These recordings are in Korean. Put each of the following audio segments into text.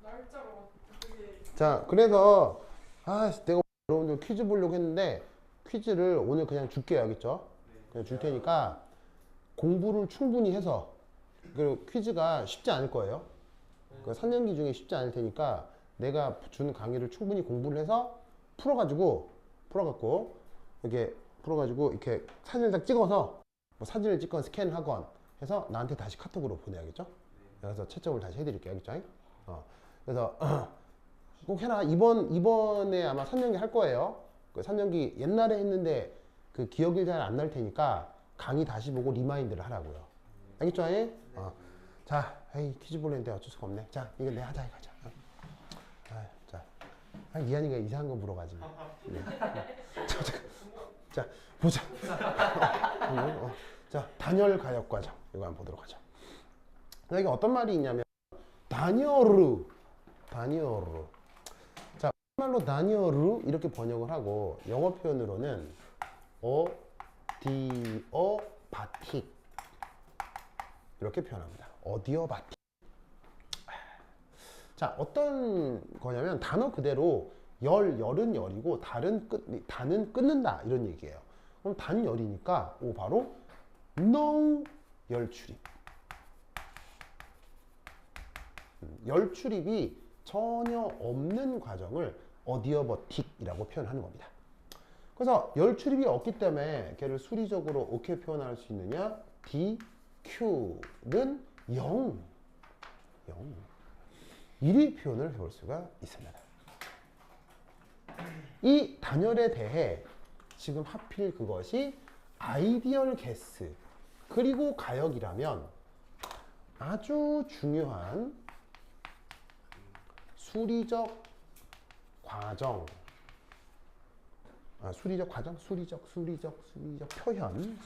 날짜로 되게 자, 그래서 내가 여러분들 퀴즈 보려고 했는데 퀴즈를 오늘 그냥 줄게요, 알겠죠? 그냥 줄 테니까 공부를 충분히 해서, 그리고 퀴즈가 쉽지 않을 거예요. 그 3년기 중에 쉽지 않을 테니까 내가 준 강의를 충분히 공부를 해서 풀어갖고 이렇게 풀어가지고 이렇게 사진을 딱 찍어서 뭐 사진을 찍건 스캔을 하건 해서 나한테 다시 카톡으로 보내야겠죠? 그래서 채점을 다시 해드릴게요, 알겠죠? 그래서 꼭 해라. 이번에 아마 3년기 할 거예요. 그 3년기 옛날에 했는데 그 기억이 잘 안 날 테니까 강의 다시 보고 리마인드를 하라고요. 알겠죠? 자, 에이, 퀴즈 보려는데 어쩔 수가 없네. 자, 이거 내 하자, 이거자. 자, 이한이가 이상한 거 물어가지고. 네. 자, 보자. 자, 단열 가역 과정. 이거 한번 보도록 하죠. 자, 이게 어떤 말이 있냐면, 다녀르. 자, 말로 다녀르 이렇게 번역을 하고, 영어 표현으로는 어디어바틱 이렇게 표현합니다. 어디어바틱. 자, 어떤 거냐면 단어 그대로 열은 열이고 단은 끊는다 이런 얘기예요. 그럼 단열이니까 바로 no 열출입. 열출입이 전혀 없는 과정을 어디어버틱이라고 표현하는 겁니다. 그래서 열출입이 없기 때문에 걔를 수리적으로 어떻게 표현할 수 있느냐? DQ는 0. 이리 표현을 해볼 수가 있습니다. 이 단열에 대해 지금 하필 그것이 아이디얼 개스 그리고 가역이라면 아주 중요한 수리적 과정, 수리적 표현,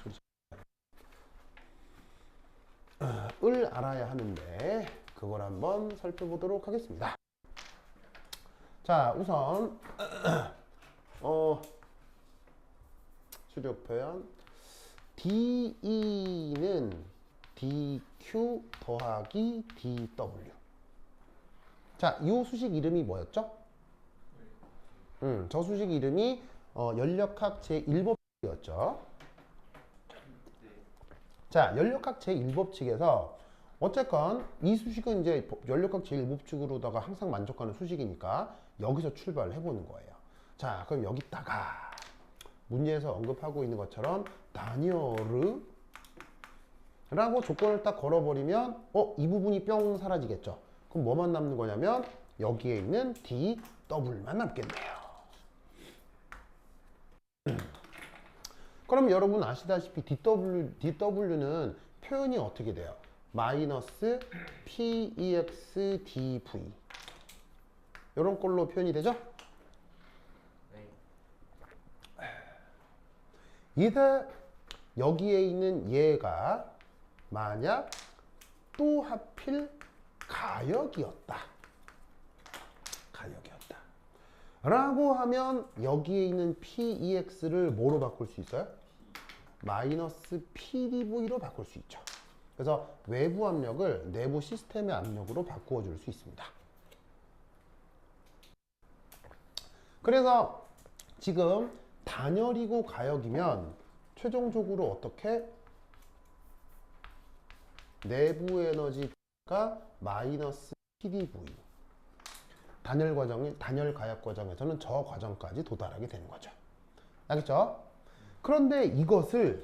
을 알아야 하는데 그걸 한번 살펴보도록 하겠습니다. 자, 우선 수력 표현 DE는 DQ 더하기 DW. 자, 이 수식 이름이 뭐였죠? 저 수식 이름이 연력학 제1법칙이었죠. 자, 연력학 제1법칙에서 어쨌건 이 수식은 이제 연력학 제1법칙으로다가 항상 만족하는 수식이니까 여기서 출발을 해보는 거예요. 자, 그럼 여기다가 문제에서 언급하고 있는 것처럼 다니어르 라고 조건을 딱 걸어버리면 이 부분이 뿅 사라지겠죠. 그럼 뭐만 남는 거냐면 여기에 있는 DW만 남겠네요. 그럼 여러분 아시다시피 DW는 표현이 어떻게 돼요? 마이너스 PEX 이런 걸로 표현이 되죠? 이제 여기에 있는 얘가 만약 또 하필 가역이었다 라고 하면 여기에 있는 PEX를 뭐로 바꿀 수 있어요? 마이너스 PDV로 바꿀 수 있죠. 그래서 외부 압력을 내부 시스템의 압력으로 바꾸어 줄 수 있습니다. 그래서 지금 단열이고 가역이면 최종적으로 어떻게? 내부 에너지가 마이너스 PDV. 단열 가역 과정에서는 저 과정까지 도달하게 되는 거죠. 알겠죠? 그런데 이것을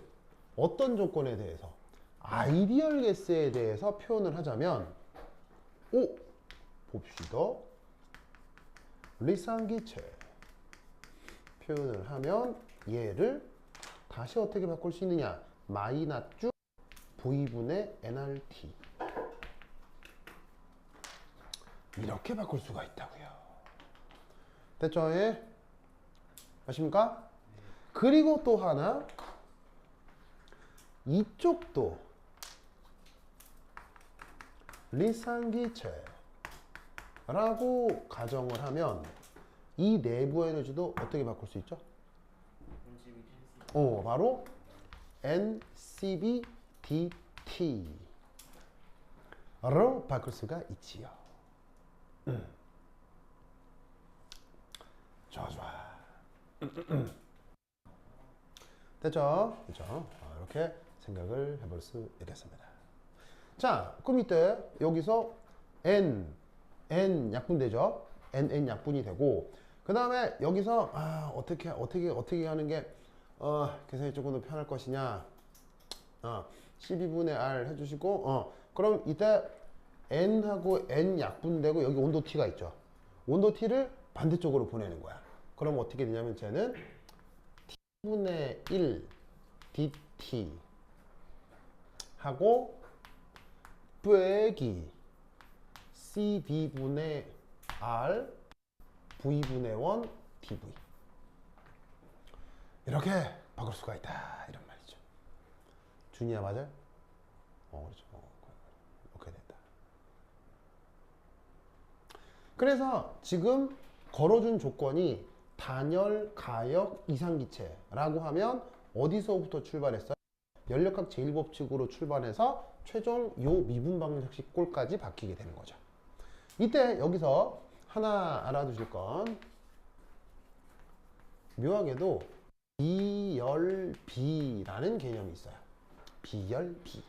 어떤 조건에 대해서 아이디얼 개스에 대해서 표현을 하자면 봅시다. 리상기체 표현을 하면 얘를 다시 어떻게 바꿀 수 있느냐? 마이너스 V분의 nRT 이렇게 바꿀 수가 있다고요. 됐죠? 예? 아십니까? 그리고 또 하나 이쪽도 리상기체라고 가정을 하면 이 내부 에너지도 어떻게 바꿀 수 있죠? 바로 NCV-DT 바꿀 수가 있지요. 좋아. 됐죠? 그죠? 이렇게 생각을 해볼 수 있겠습니다. 자, 그럼 이때 여기서 n 약분되죠? n 약분이 되고, 그 다음에 여기서 어떻게 하는 게 계산이 조금 더 편할 것이냐? 12분의 r 해주시고, 그럼 이때 n하고 n 약분되고 여기 온도 t가 있죠. 온도 t를 반대쪽으로 보내는 거야. 그럼 어떻게 되냐면 쟤는 t분의 1 dt 하고 빼기 cd분의 r v분의 1 dv 이렇게 바꿀 수가 있다 이런 말이죠. 준이야 맞아요? 그렇죠. 이렇게 됐다. 그래서 지금 걸어준 조건이 단열, 가역, 이상기체라고 하면 어디서부터 출발했어요? 연력학 제1법칙으로 출발해서 최종 요 미분 방정식 꼴까지 바뀌게 되는 거죠. 이때 여기서 하나 알아두실 건 묘하게도 비열비라는 개념이 있어요. 비열비.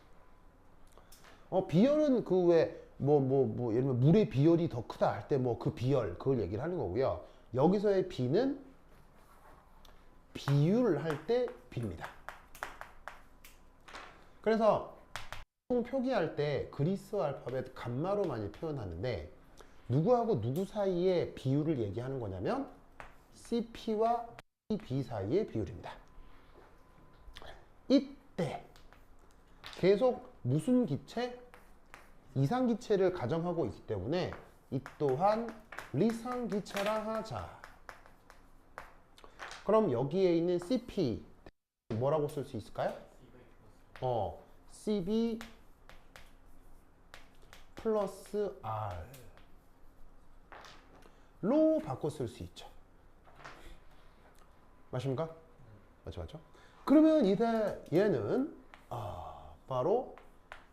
비열은 그 외 예를 들면 물의 비열이 더 크다 할 때 그 비열 그걸 얘기를 하는 거고요. 여기서의 비는 비율할 때 비입니다. 그래서 표기할 때 그리스 알파벳 감마로 많이 표현하는데 누구하고 누구 사이의 비율을 얘기하는 거냐면 CP와 CB 사이의 비율입니다. 이때 계속 무슨 기체? 이상기체를 가정하고 있기 때문에 이 또한 리상기체라 하자. 그럼 여기에 있는 CP 뭐라고 쓸 수 있을까요? CB 플러스 R로 바꿔 쓸 수 있죠. 맞습니까? 맞죠? 그러면 이제 얘는 바로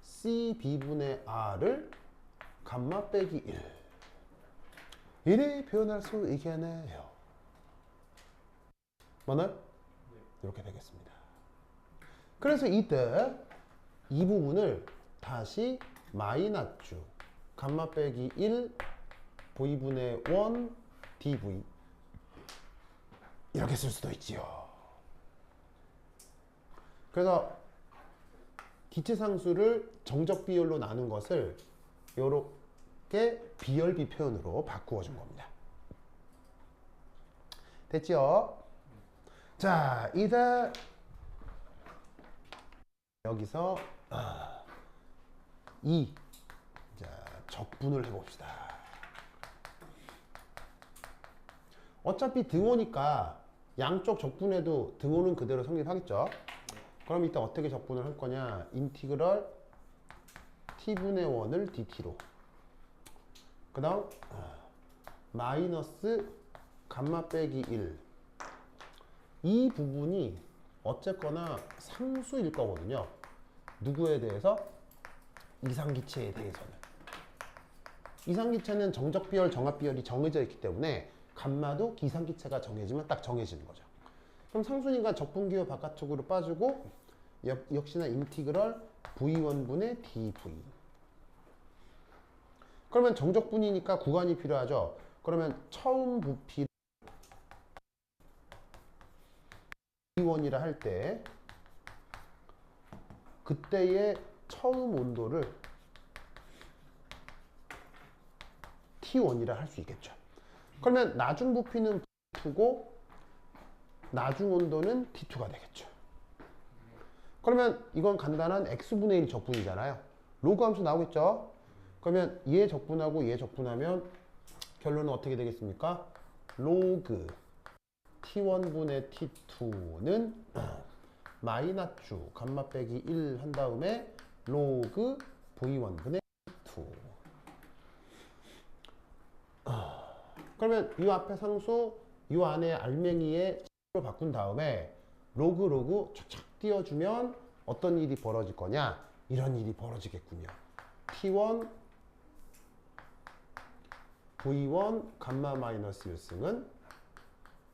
CB분의 R을 감마 빼기 1 이래 표현할 수 있겠네요. 맞나요? 이렇게 되겠습니다. 그래서 이때 이 부분을 다시 마이너스 감마 빼기 1 V분의 1 dV 이렇게 쓸 수도 있지요. 그래서 기체상수를 정적 비율로 나눈 것을 이렇게 비열비 표현으로 바꾸어 준 겁니다. 됐죠? 자, 이제 여기서 적분을 해봅시다. 어차피 등호니까 양쪽 적분해도 등호는 그대로 성립하겠죠? 그럼 이따 어떻게 적분을 할 거냐? 인티그럴 t분의 1을 dt로 그 다음 마이너스 감마 빼기 1 이 부분이 어쨌거나 상수일 거거든요. 누구에 대해서? 이상기체에 대해서는. 이상기체는 정적비열, 정합비열이 정해져 있기 때문에 감마도 기상기체가 정해지면 딱 정해지는 거죠. 그럼 상수니까 적분기호 바깥쪽으로 빠지고 역시나 인티그럴 v1분의 dv. 그러면 정적분이니까 구간이 필요하죠. 그러면 처음 부피 v1이라 할 때 그때의 처음 온도를 T1이라 할 수 있겠죠. 그러면 나중 부피는 T2고 나중 온도는 T2가 되겠죠. 그러면 이건 간단한 X분의 1 적분이잖아요. 로그 함수 나오겠죠. 그러면 얘 적분하고 얘 적분하면 결론은 어떻게 되겠습니까? 로그 T1분의 T2는 마이너스 감마 빼기 1 한 다음에 로그 V1분의 T2. 그러면 이 앞에 상수, 이 안에 알맹이에 로 바꾼 다음에 로그 촥촥 띄워주면 어떤 일이 벌어질 거냐? 이런 일이 벌어지겠군요. T1 V1 감마 마이너스 1승은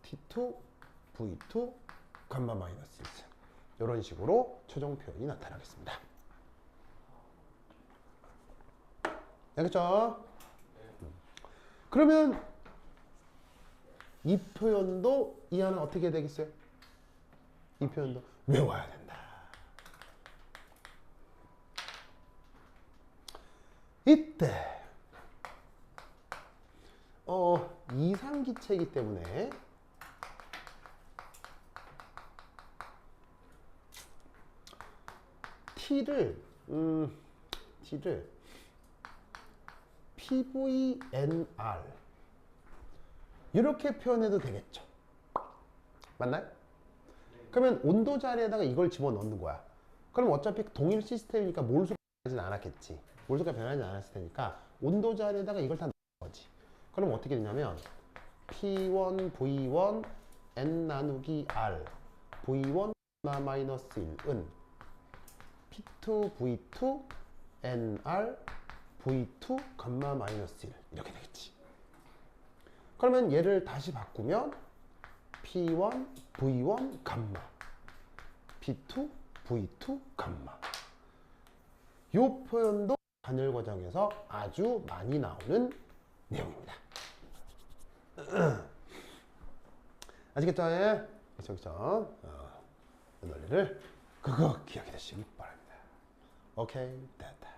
T2 V2 감마 마이너스 1승. 이런 식으로 최종 표현이 나타나겠습니다. 알겠죠? 그러면 이 표현도 이 안은 어떻게 되겠어요? 이 표현도 외워야 된다. 이때 이상기체이기 때문에 T를 PVNR 이렇게 표현해도 되겠죠. 맞나요? 그러면 온도 자리에다가 이걸 집어넣는 거야. 그럼 어차피 동일 시스템이니까 몰수가 변하진 않았겠지. 몰수가 변하지 않았을 테니까 온도 자리에다가 이걸 다 넣는 거지. 그럼 어떻게 되냐면 P1 V1 N 나누기 R V1 마이너스 1은 P2 V2 NR V2 감마 마이너스 1 이렇게 되겠지. 그러면 얘를 다시 바꾸면 P1 V1 감마 P2 V2 감마. 이 표현도 단열 과정에서 아주 많이 나오는 내용입니다. 아시겠죠? 예? 그렇죠? 이 논리를 그거 기억해 두시기 바랍니다. 오케이, 됐다.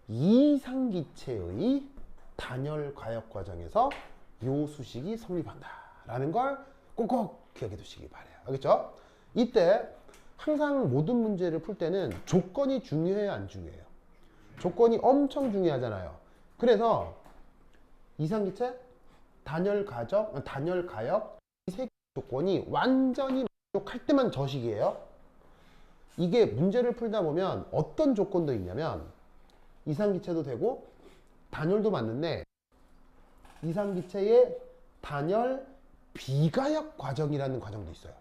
이상기체의 단열 가역 과정에서 요 수식이 성립한다라는 걸 꼭꼭 기억해 두시기 바래요. 알겠죠? 이때 항상 모든 문제를 풀 때는 조건이 중요해요, 안 중요해요? 조건이 엄청 중요하잖아요. 그래서 이상기체, 단열 가역 이 세 조건이 완전히 만족할 때만 저 식이에요. 이게 문제를 풀다 보면 어떤 조건도 있냐면 이상기체도 되고 단열도 맞는데 이상기체의 단열 비가역 과정이라는 과정도 있어요.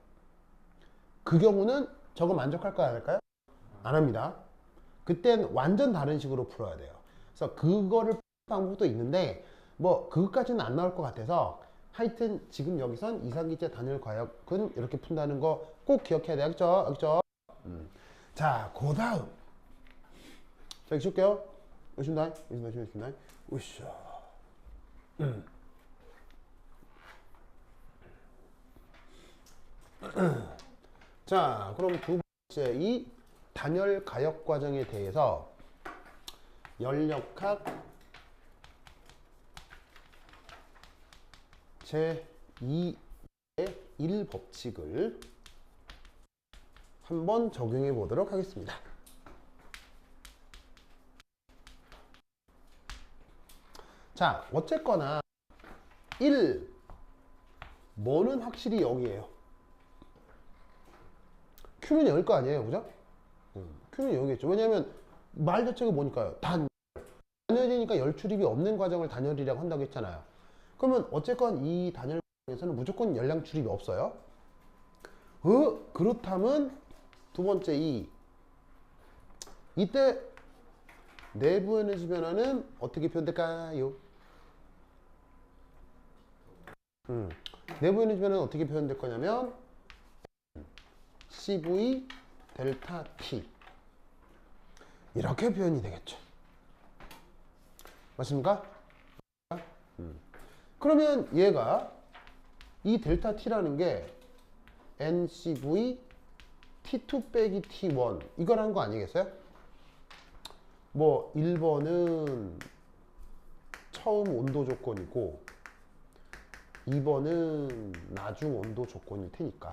그 경우는 저거 만족할까요, 안 할까요? 안 합니다. 그땐 완전 다른 식으로 풀어야 돼요. 그래서 그거를 푸는 방법도 있는데 뭐 그것까지는 안 나올 것 같아서 하여튼 지금 여기선 이상기체 단열 과역은 이렇게 푼다는 거 꼭 기억해야 돼요. 알겠죠? 알겠죠? 자, 그 다음 자, 이렇게 줄게요. 오신다. 으쌰. 자, 그럼 두 번째 이 단열 가역 과정에 대해서 연력학 제2의 1법칙을 한번 적용해 보도록 하겠습니다. 자, 어쨌거나 1 뭐는 확실히 0이에요. Q는 0일 거 아니에요, 그죠? Q는 0이겠죠. 왜냐하면 말 자체가 뭐니까요? 단열이니까 열출입이 없는 과정을 단열이라고 한다고 했잖아요. 그러면 어쨌건 이 단열 과정에서는 무조건 열량 출입이 없어요. 그렇다면 두 번째 이때 내부 에너지 변화는 어떻게 표현될까요? 내부 에너지 변화는 어떻게 표현될 거냐면 CV 델타 T 이렇게 표현이 되겠죠. 맞습니까? 그러면 얘가 이 델타 T라는 게 NCV T2 빼기 T1 이거라는 거 아니겠어요? 뭐 1번은 처음 온도 조건이고 2번은 나중 온도 조건일 테니까.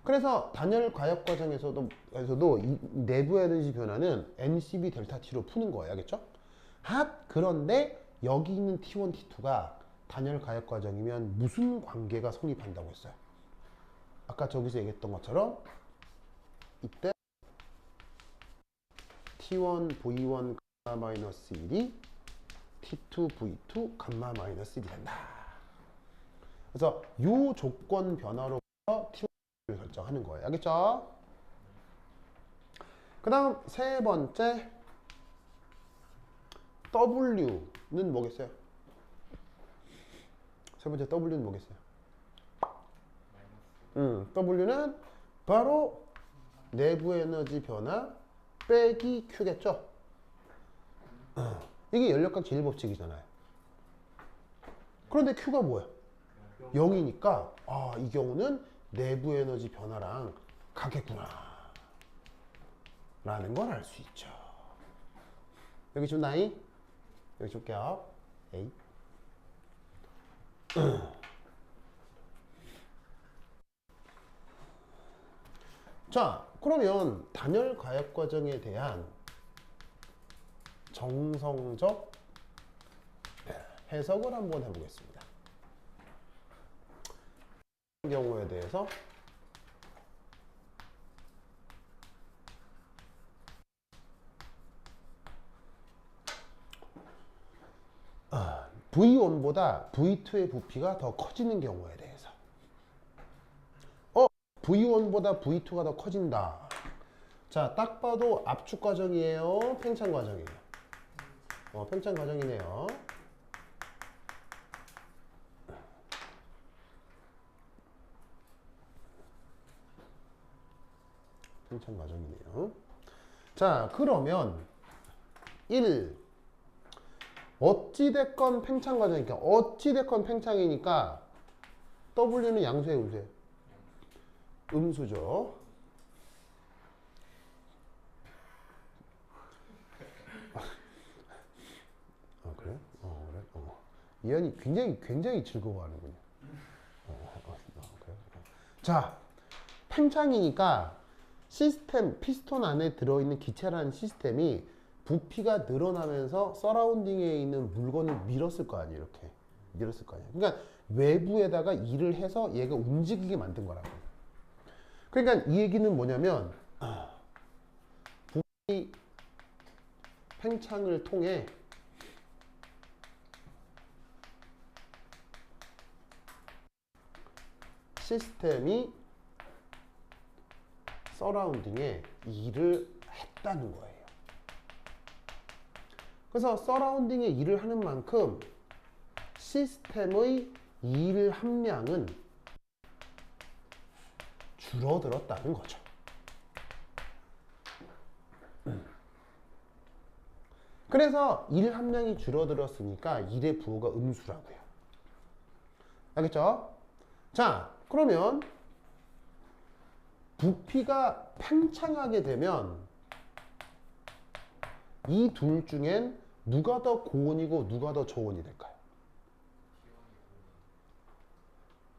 그래서 단열 가역 과정에서도 이 내부 에너지 변화는 NCV 델타 T로 푸는 거예요. 알겠죠? 그런데 여기 있는 T1, T2가 단열 가역 과정이면 무슨 관계가 성립한다고 했어요? 아까 저기서 얘기했던 것처럼 이때 T1 V1 감마 마이너스 1이 T2 V2 감마 마이너스 1이 된다. 그래서 이 조건 변화로부터 T1을 결정하는 거예요. 알겠죠? 그 다음 세 번째 W는 뭐겠어요? 세 번째 W는 뭐겠어요? W는 바로 내부 에너지 변화 빼기 Q겠죠? 이게 연력학 제1법칙이잖아요. 그런데 Q가 뭐야? 0이니까 아, 이 경우는 내부 에너지 변화랑 가겠구나 라는 걸 알 수 있죠. 여기 좀 나이? 여기 줄게요. 에이. 자, 그러면 단열 가역 과정에 대한 정성적 해석을 한번 해보겠습니다. 이 경우에 대해서 V1보다 V2의 부피가 더 커지는 경우에 대해서 V1보다 V2가 더 커진다. 자, 딱 봐도 압축 과정이에요? 팽창 과정이에요? 팽창 과정이네요. 팽창 과정이네요. 자, 그러면 1. 어찌됐건 팽창 과정이니까 어찌됐건 팽창이니까 W는 양수예요, 음수예요? 음수죠. 아, 그래? 그래? 이현이 굉장히 즐거워하는군요. 그래? 자, 팽창이니까 시스템, 피스톤 안에 들어있는 기체라는 시스템이 부피가 늘어나면서 서라운딩에 있는 물건을 밀었을 거 아니에요. 이렇게 밀었을 거 아니에요. 그러니까 외부에다가 일을 해서 얘가 움직이게 만든 거라고. 그러니까 이 얘기는 뭐냐면 부피 팽창을 통해 시스템이 서라운딩에 일을 했다는 거예요. 그래서 서라운딩에 일을 하는 만큼 시스템의 일 함량은 줄어들었다는 거죠. 그래서 일 함량이 줄어들었으니까 일의 부호가 음수라고요. 알겠죠? 자, 그러면 부피가 팽창하게 되면 이 둘 중엔 누가 더 고온이고 누가 더 저온이 될까요?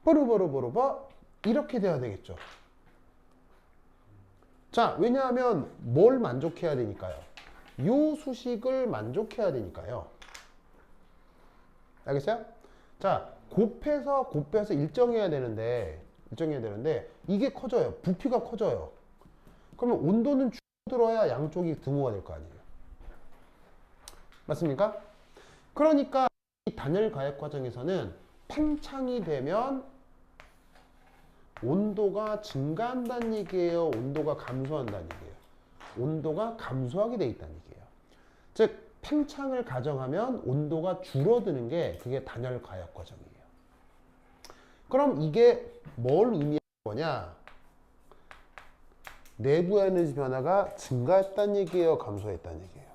뽀르뽀르뽀르뽀 이렇게 돼야 되겠죠. 자, 왜냐하면 뭘 만족해야 되니까요? 요 수식을 만족해야 되니까요. 알겠어요? 자, 곱해서 일정해야 되는데 이게 커져요. 부피가 커져요. 그러면 온도는 줄어들어야 양쪽이 등호가 될 거 아니에요. 맞습니까? 그러니까 이 단열 가역 과정에서는 팽창이 되면 온도가 증가한다는 얘기예요? 온도가 감소한다는 얘기예요? 온도가 감소하게 돼 있다는 얘기예요. 즉 팽창을 가정하면 온도가 줄어드는 게 그게 단열 가역 과정이에요. 그럼 이게 뭘 의미하는 거냐? 내부 에너지 변화가 증가했다는 얘기예요? 감소했다는 얘기예요?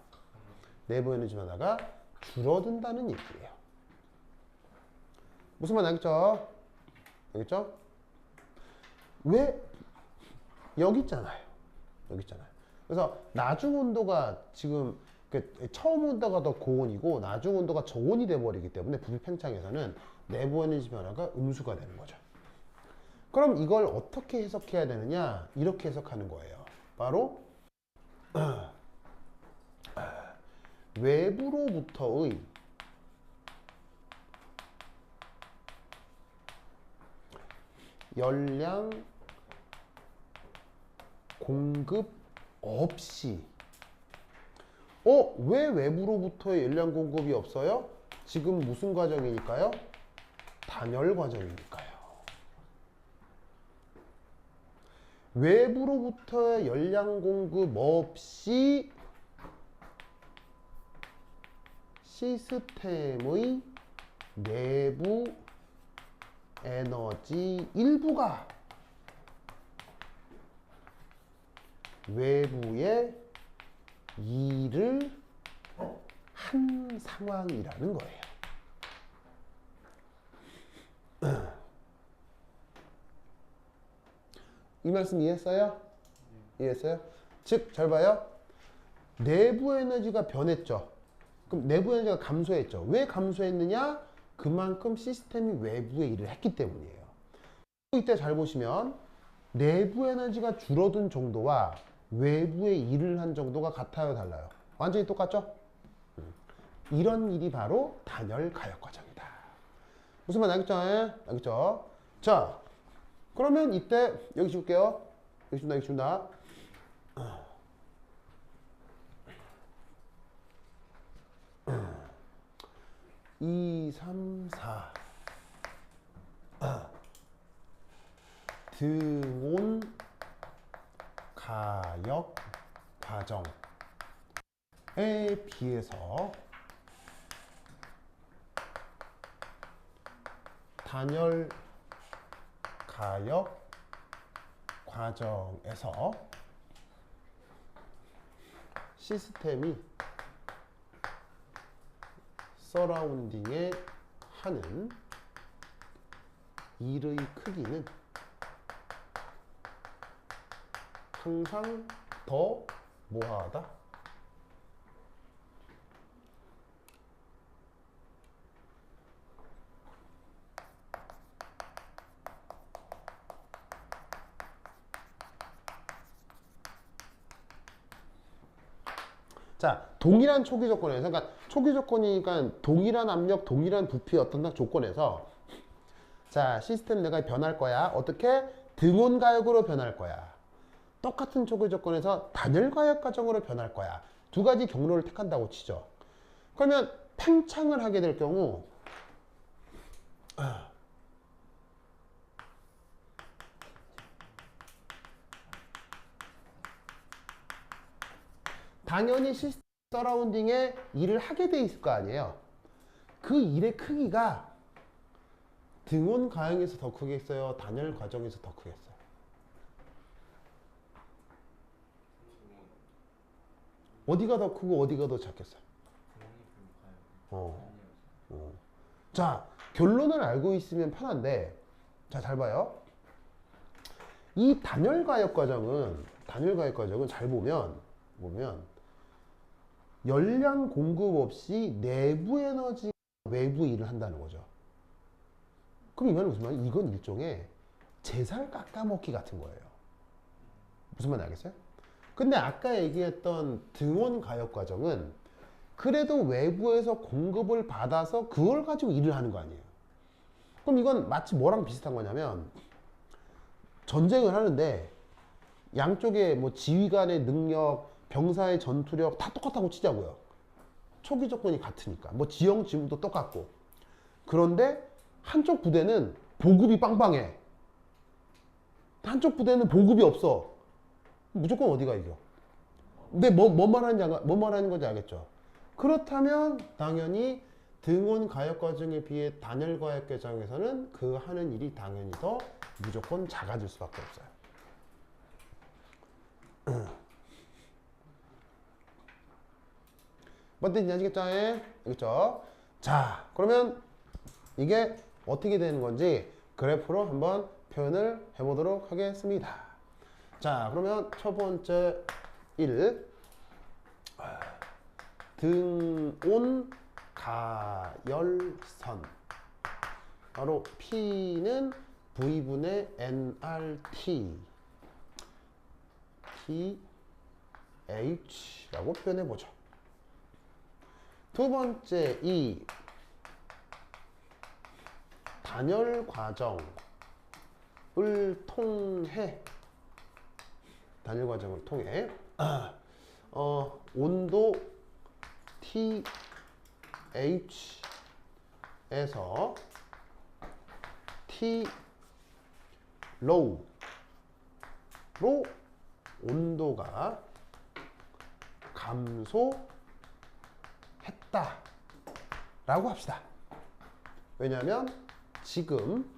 내부 에너지 변화가 줄어든다는 얘기예요. 무슨 말 알겠죠? 알겠죠? 왜? 여기 있잖아요. 여기 있잖아요. 그래서 나중 온도가 지금 처음 온도가 더 고온이고 나중 온도가 저온이 돼버리기 때문에 부피 팽창에서는 내부 에너지 변화가 음수가 되는 거죠. 그럼 이걸 어떻게 해석해야 되느냐? 이렇게 해석하는 거예요. 바로 외부로부터의 열량 공급 없이 왜 외부로부터의 열량 공급이 없어요? 지금 무슨 과정이니까요? 단열 과정이니까요. 외부로부터의 열량 공급 없이 시스템의 내부 에너지 일부가 외부에 일을 한 상황이라는 거예요. 이 말씀 이해했어요? 이해했어요? 즉, 잘 봐요. 내부 에너지가 변했죠. 그럼 내부 에너지가 감소했죠. 왜 감소했느냐? 그만큼 시스템이 외부에 일을 했기 때문이에요. 이때 잘 보시면 내부 에너지가 줄어든 정도와 외부에 일을 한 정도가 같아요, 달라요? 완전히 똑같죠? 이런 일이 바로 단열 가역 과정이다. 무슨 말 알겠죠? 알겠죠? 자, 그러면 이때 여기 줄게요. 여기 준다, 여기 준다. 2, 3, 4 등온 가역 과정에 비해서 단열 가역 과정에서 시스템이 서라운딩에 하는 일의 크기는 항상 더 뭐하다? 자, 동일한 초기 조건에서, 그러니까 초기 조건이니까 동일한 압력, 동일한 부피 어떤 조건에서, 자, 시스템 내가 변할 거야. 어떻게? 등온 가역으로 변할 거야. 똑같은 초기 조건에서 단열 가역 과정으로 변할 거야. 두 가지 경로를 택한다고 치죠. 그러면 팽창을 하게 될 경우, 당연히 시스템 서라운딩에 일을 하게 돼 있을 거 아니에요. 그 일의 크기가 등온 가역에서 더 크겠어요? 단열 과정에서 더 크겠어요? 어디가 더 크고 어디가 더 작겠어요? 자, 결론을 알고 있으면 편한데, 자, 잘 봐요. 이 단열 가역 과정은 잘 보면 열량 공급 없이 내부 에너지 외부 일을 한다는 거죠. 그럼 이 말은 무슨 말이야? 이건 일종의 제살 깎아먹기 같은 거예요. 무슨 말인지 알겠어요? 근데 아까 얘기했던 등온 가역 과정은 그래도 외부에서 공급을 받아서 그걸 가지고 일을 하는 거 아니에요. 그럼 이건 마치 뭐랑 비슷한 거냐면 전쟁을 하는데 양쪽에 뭐 지휘관의 능력, 병사의 전투력 다 똑같다고 치자고요. 초기 조건이 같으니까. 뭐 지형 지문도 똑같고. 그런데 한쪽 부대는 보급이 빵빵해. 한쪽 부대는 보급이 없어. 무조건 어디가 이겨? 근데 뭔 말하는 건지 알겠죠? 그렇다면 당연히 등온 가역 과정에 비해 단열 가역 과정에서는 그 하는 일이 당연히 더 무조건 작아질 수밖에 없어요. 뭔 뜻인지 아시겠죠? 알겠죠? 자, 그러면 이게 어떻게 되는 건지 그래프로 한번 표현을 해보도록 하겠습니다. 자, 그러면 첫 번째 1 등온 가열선 바로 P는 V분의 nRT TH라고 표현해보죠. 두 번째 이 단열 과정을 통해 온도 TH에서 T low 온도가 감소했다 라고 합시다. 왜냐하면 지금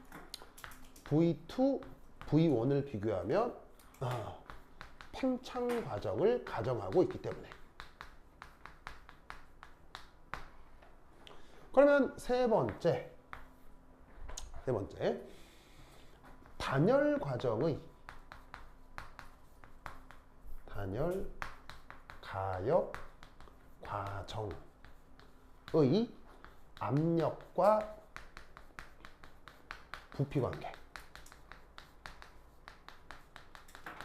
V2, V1을 비교하면 팽창 과정을 가정하고 있기 때문에. 그러면 세 번째 단열 과정의 단열 가역 과정의 압력과 부피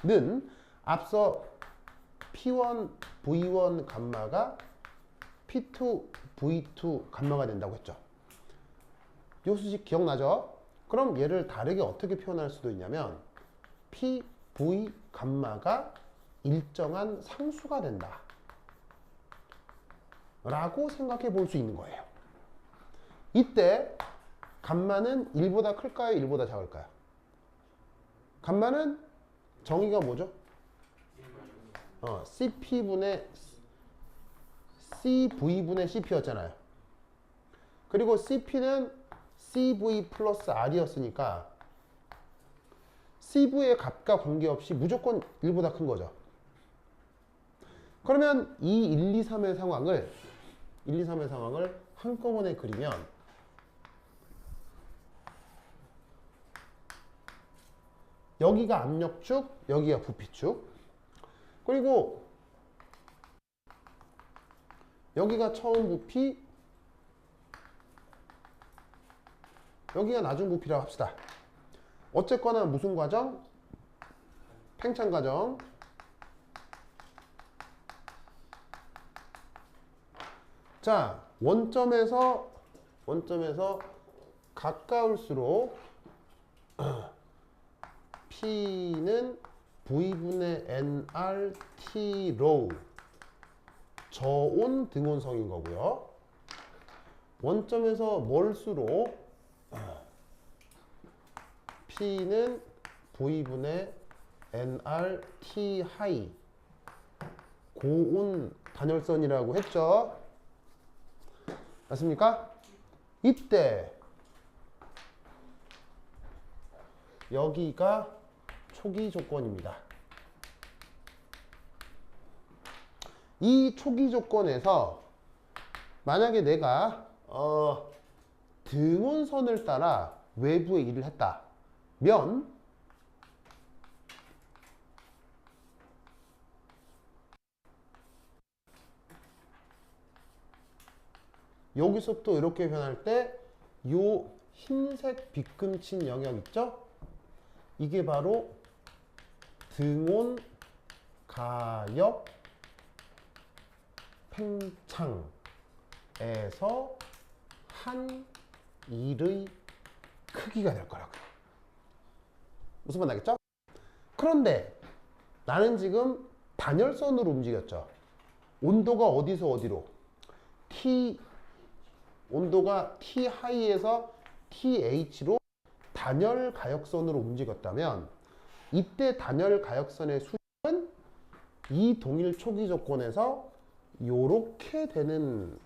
관계는 앞서 P1, V1 감마가 P2, V2 감마가 된다고 했죠. 이 수식 기억나죠? 그럼 얘를 다르게 어떻게 표현할 수도 있냐면 P, V 감마가 일정한 상수가 된다 라고 생각해 볼 수 있는 거예요. 이때 감마는 1보다 클까요? 1보다 작을까요? 감마는 정의가 뭐죠? CP분의 CV분의 CP였잖아요. 그리고 CP는 CV 플러스 R이었으니까 CV의 값과 관계없이 무조건 1보다 큰 거죠. 그러면 이 1, 2, 3의 상황을 한꺼번에 그리면 여기가 압력축, 여기가 부피축, 그리고 여기가 처음 부피, 여기가 나중 부피라고 합시다. 어쨌거나 무슨 과정? 팽창 과정. 자, 원점에서 가까울수록 P는 V분의 nRT로 저온 등온성인 거고요. 원점에서 멀수록 P는 V분의 nRT 하이 고온 단열선이라고 했죠. 맞습니까? 이때 여기가 초기 조건입니다. 이 초기 조건에서 만약에 내가 등온선을 따라 외부에 일을 했다면 여기서 또 이렇게 변할 때 요 흰색 빗금친 영역 있죠? 이게 바로 등온 가역 팽창에서 한 일의 크기가 될 거라고요. 무슨 말 나겠죠? 그런데 나는 지금 단열선으로 움직였죠. 온도가 어디서 어디로? 온도가 T 하이에서 TH로 단열 가역선으로 움직였다면 이때 단열 가역선의 수식은 이 동일 초기 조건에서 요렇게 되는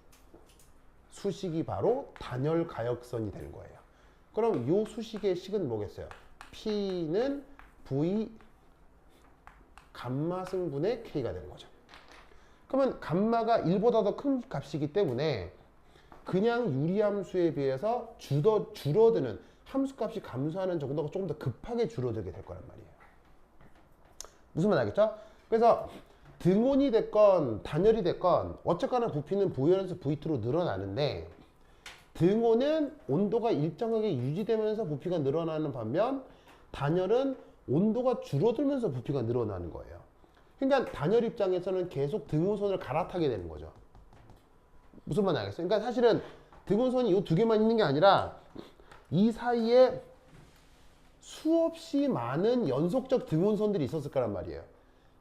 수식이 바로 단열 가역선이 되는 거예요. 그럼 요 수식의 식은 뭐겠어요? P는 V 감마 승분의 K가 되는 거죠. 그러면 감마가 1보다 더 큰 값이기 때문에 그냥 유리함수에 비해서 줄어드는 함수값이 감소하는 정도가 조금 더 급하게 줄어들게 될 거란 말이에요. 무슨 말 알겠죠? 그래서 등온이 됐건 단열이 됐건 어쨌거나 부피는 V1에서 V2로 늘어나는데 등온은 온도가 일정하게 유지되면서 부피가 늘어나는 반면 단열은 온도가 줄어들면서 부피가 늘어나는 거예요. 그러니까 단열 입장에서는 계속 등온선을 갈아타게 되는 거죠. 무슨 말 알겠어요? 그러니까 사실은 등온선이 이 두 개만 있는 게 아니라 이 사이에 수없이 많은 연속적 등온선들이 있었을 거란 말이에요.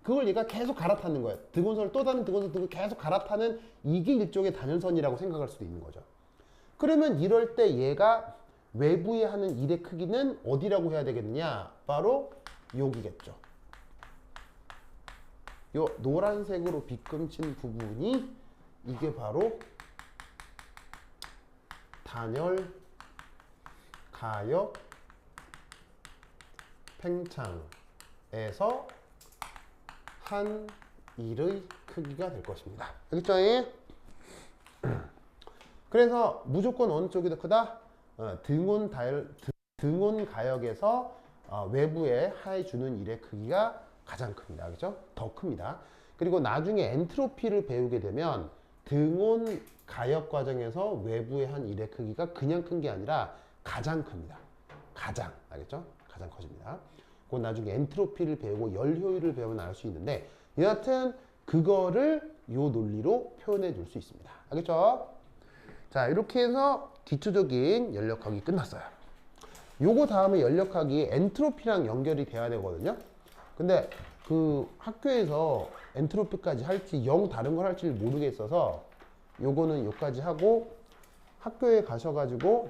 그걸 얘가 계속 갈아타는 거예요. 등온선을 또 다른 등온선을 계속 갈아타는 이게 일종의 단열선이라고 생각할 수도 있는 거죠. 그러면 이럴 때 얘가 외부에 하는 일의 크기는 어디라고 해야 되겠느냐? 바로 여기겠죠. 요 노란색으로 빗금친 부분이 이게 바로 단열, 가역, 팽창에서 한 일의 크기가 될 것입니다. 알겠죠? 그래서 무조건 어느 쪽이 더 크다? 등온 가역에서 외부에 하해주는 일의 크기가 가장 큽니다. 알겠죠? 더 큽니다. 그리고 나중에 엔트로피를 배우게 되면 등온 가역 과정에서 외부에 한 일의 크기가 그냥 큰 게 아니라 가장 큽니다. 가장. 알겠죠? 가장 커집니다. 그 나중에 엔트로피를 배우고 열 효율을 배우면 알 수 있는데 여하튼 그거를 요 논리로 표현해 줄 수 있습니다. 알겠죠? 자, 이렇게 해서 기초적인 연력학이 끝났어요. 요거 다음에 연력학이 엔트로피랑 연결이 돼야 되거든요. 근데 그 학교에서 엔트로피까지 할지 영 다른 걸 할지 모르겠어서 요거는 요까지 하고 학교에 가셔가지고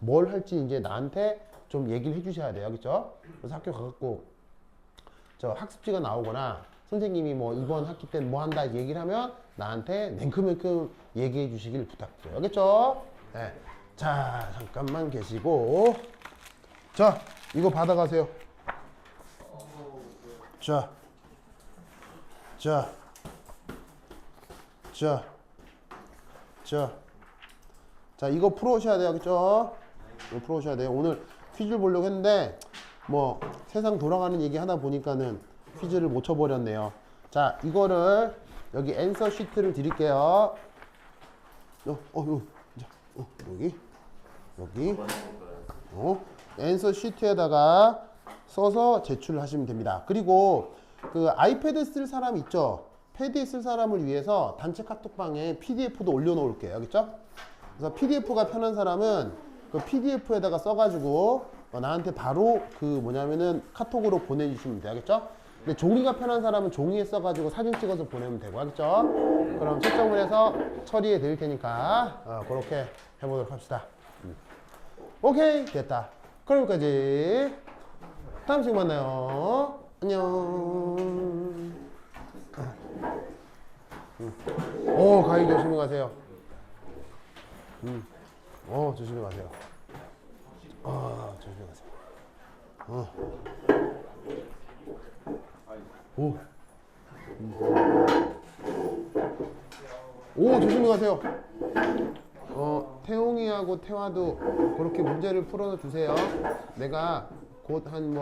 뭘 할지 이제 나한테 좀 얘기를 해주셔야 돼요. 알겠죠? 그래서 학교 가갖고 저 학습지가 나오거나 선생님이 뭐 이번 학기 때는 뭐 한다 얘기를 하면 나한테 냉큼냉큼 얘기해 주시길 부탁드려요. 알겠죠? 네. 자, 잠깐만 계시고. 자, 이거 받아가세요. 자, 자, 자, 자. 자, 이거 풀어오셔야 돼요. 알겠죠? 이거 풀어오셔야 돼요. 오늘 퀴즈를 보려고 했는데 뭐 세상 돌아가는 얘기 하다 보니까는 퀴즈를 못 쳐버렸네요. 자, 이거를 여기 앤서 시트를 드릴게요. 여기 앤서 시트에다가 써서 제출을 하시면 됩니다. 그리고 그 아이패드 쓸 사람 있죠? 패드에 쓸 사람을 위해서 단체 카톡방에 PDF도 올려놓을게요. 알겠죠? 그래서 PDF가 편한 사람은 그 PDF에다가 써가지고 나한테 바로 그 뭐냐면은 카톡으로 보내주시면 돼요. 알겠죠? 근데 종이가 편한 사람은 종이에 써가지고 사진 찍어서 보내면 되고. 알겠죠? 그럼 채점을 해서 처리해 드릴 테니까 그렇게 해보도록 합시다. 오케이, 됐다. 그럼 여기까지. 다음 시간에 만나요. 안녕. 가위 조심히 가세요. 조심히 가세요. 조심히 가세요. 조심히 가세요. 태용이하고 태화도 그렇게 문제를 풀어 주세요. 내가 곧 한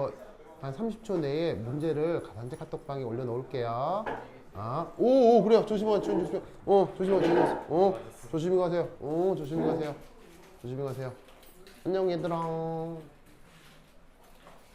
30초 내에 문제를 단체 카톡방에 올려 놓을게요. 그래요. 조심히 가세요. 조심히 가세요. 안녕 얘들아.